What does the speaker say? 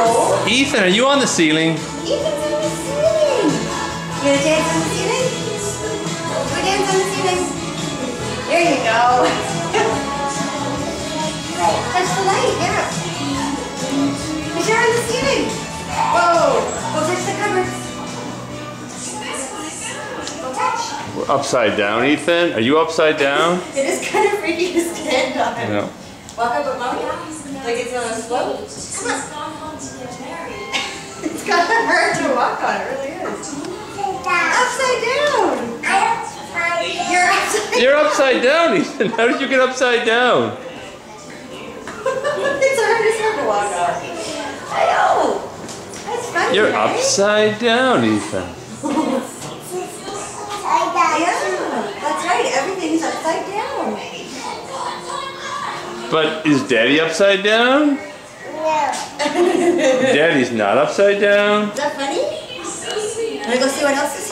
No. Ethan, are you on the ceiling? Ethan's on the ceiling. You gonna dance on the ceiling? Go dance on the ceiling. There you go. Touch the light, yeah. Push her on the ceiling. Whoa. Go touch the cupboards. Go touch. We're upside down, Ethan. Are you upside down? It is kind of freaky to stand on. No. Walk up with mommy. Like it's on a slope. Come on. It's kind of hard to walk on. It really is. Upside down. You're upside You're upside down, Ethan. How did you get upside down? It's hard as hell to walk on. I know. That's funny. You're right? upside down, Ethan. Yeah, that's right. Everything's upside down. But is Daddy upside down? No. Daddy's not upside down. Is that funny? Wanna go see what else is